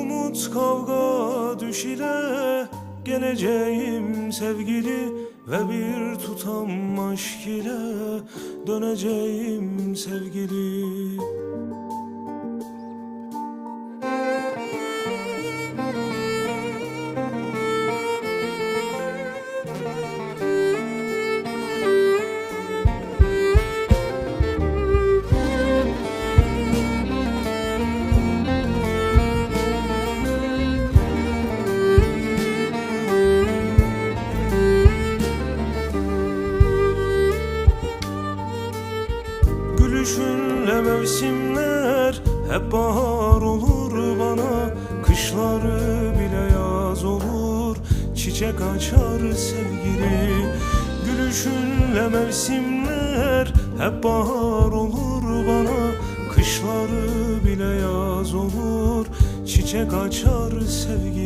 umut kavga düş ile geleceğim sevgili ve bir tutam aşk ile döneceğim sevgili. Gülüşünle mevsimler hep bahar olur bana, kışları bile yaz olur, çiçek açar sevgili. Gülüşünle mevsimler hep bahar olur bana, kışları bile yaz olur, çiçek açar sevgili.